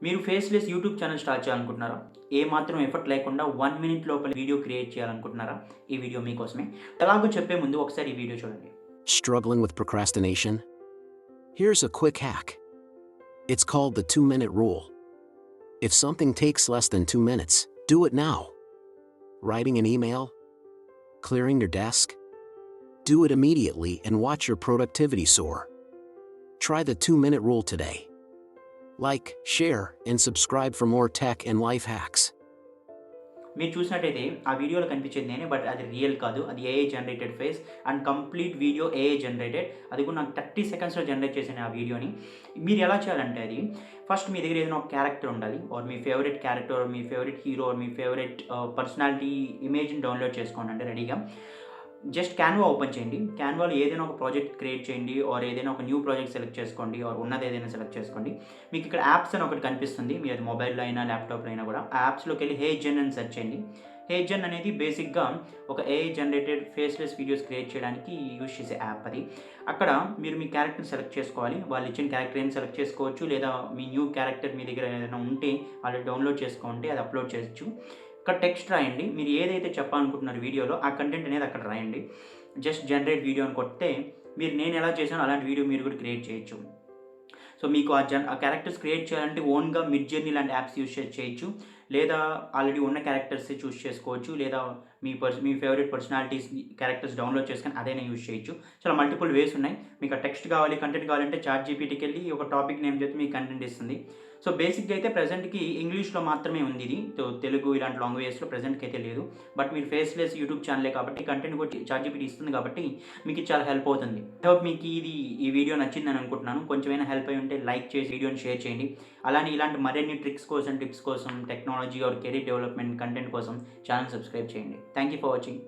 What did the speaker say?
మీరు faceless YouTube channel start చేయాలనుకుంటున్నారా? ఏ మాత్రం ఎఫర్ట్ లేకుండా 1 మినిట్ లోపల వీడియో క్రియేట్ చేయాలనుకుంటున్నారా? ఈ వీడియో మీకోసమే. ఎలాగో చెప్పే ముందు ఒకసారి ఈ వీడియో చూడండి. Struggling with procrastination? Here's a quick hack. It's called the 2-minute rule. If something takes less than 2 minutes, do it now. Writing an email? Clearing your desk? Do it immediately and watch your productivity soar. Try the 2-minute rule today. Like, share, and subscribe for more tech and life hacks. మీరు చూసినట్టయితే ఆ వీడియోలో కనిపించేది నేనే, but అది real కాదు. అది AI generated face and complete video AI generated. అది కూడా నాకు 30 సెకండ్స్‌లో జనరేట్ చేశాను ఆ వీడియోని. మీరు ఎలా చేయాలంటే అది ఫస్ట్ మీ దగ్గర ఏదైనా ఒక క్యారెక్టర్ ఉండాలి, ఆర్ మీ ఫేవరెట్ క్యారెక్టర్, మీ ఫేవరెట్ హీరో, మీ ఫేవరెట్ పర్సనాలిటీ ఇమేజ్‌ని డౌన్లోడ్ చేసుకోండి అంటే రెడీగా. జస్ట్ క్యాన్వా ఓపెన్ చేయండి. క్యాన్వాలో ఏదైనా ఒక ప్రాజెక్ట్ క్రియేట్ చేయండి, ఆర్ ఏదైనా ఒక న్యూ ప్రాజెక్ట్ సెలెక్ట్ చేసుకోండి, ఆర్ ఉన్నది ఏదైనా సెలెక్ట్ చేసుకోండి. మీకు ఇక్కడ యాప్స్ అని ఒకటి కనిపిస్తుంది. మీ అది మొబైల్‌లో అయినా ల్యాప్‌టాప్‌లో అయినా కూడా ఆ యాప్స్‌లోకి వెళ్ళి HeyGen అని సెర్చ్ చేయండి. HeyGen అనేది బేసిక్గా ఒక AI generated faceless videos create చేయడానికి యూజ్ చేసే యాప్ అది. అక్కడ మీరు మీ క్యారెక్టర్ని సెలెక్ట్ చేసుకోవాలి. వాళ్ళు ఇచ్చిన క్యారెక్టర్ ఏం సెలెక్ట్ చేసుకోవచ్చు, లేదా మీ న్యూ క్యారెక్టర్ మీ దగ్గర ఏదైనా ఉంటే వాళ్ళు డౌన్లోడ్ చేసుకోండి, అది అప్లోడ్ చేయొచ్చు. ఇక్కడ టెక్స్ట్ రాయండి. మీరు ఏదైతే చెప్పాలనుకుంటున్నారో వీడియోలో ఆ కంటెంట్ అనేది అక్కడ రాయండి. జస్ట్ జనరేట్ వీడియో అని కొడితే నేను ఎలా చేశానో అలాంటి వీడియో మీరు కూడా క్రియేట్ చేయొచ్చు. సో మీకు ఆ క్యారెక్టర్స్ క్రియేట్ చేయాలంటే ఓన్గా మిడ్జర్నీ లాంటి యాప్స్ యూజ్ చేయొచ్చు, లేదా ఆల్రెడీ ఉన్న క్యారెక్టర్స్ చూస్ చేసుకోవచ్చు, లేదా మీ ఫేవరెట్ పర్సనాలిటీస్ క్యారెక్టర్స్ డౌన్లోడ్ చేసుకొని అదైనా యూజ్ చేయొచ్చు. చాలా మల్టిపుల్ వేస్ ఉన్నాయి. మీకు ఆ టెక్స్ట్ కావాలి, కంటెంట్ కావాలంటే చాట్ జీపీటీకి వెళ్ళి ఒక టాపిక్ నేమ్ చెప్తే మీకు కంటెంట్ ఇస్తుంది. సో బేసిక్గా అయితే ప్రెజెంట్కి ఇంగ్లీష్లో మాత్రమే ఉంది ఇది. సో తెలుగు ఇలాంటి లాంగ్వేజెస్లో ప్రెజెంట్కి అయితే లేదు. బట్ మీరు ఫేస్లెస్ యూట్యూబ్ ఛానలే కాబట్టి కంటెంట్ కూడా చాట్ జీపీటీ ఇస్తుంది కాబట్టి మీకు ఇది చాలా హెల్ప్ అవుతుంది. ఐ హోప్ మీకు ఈ వీడియో నచ్చిందని అనుకుంటున్నాను. కొంచెమైనా హెల్ప్ అయి ఉంటే లైక్ చేసి వీడియోని షేర్ చేయండి. అలానే ఇలాంటి మరిన్ని ట్రిక్స్ కోసం, టిప్స్ కోసం, technology are career development content కోసం ఛానల్ సబ్స్క్రైబ్ చేయండి. Thank you for watching.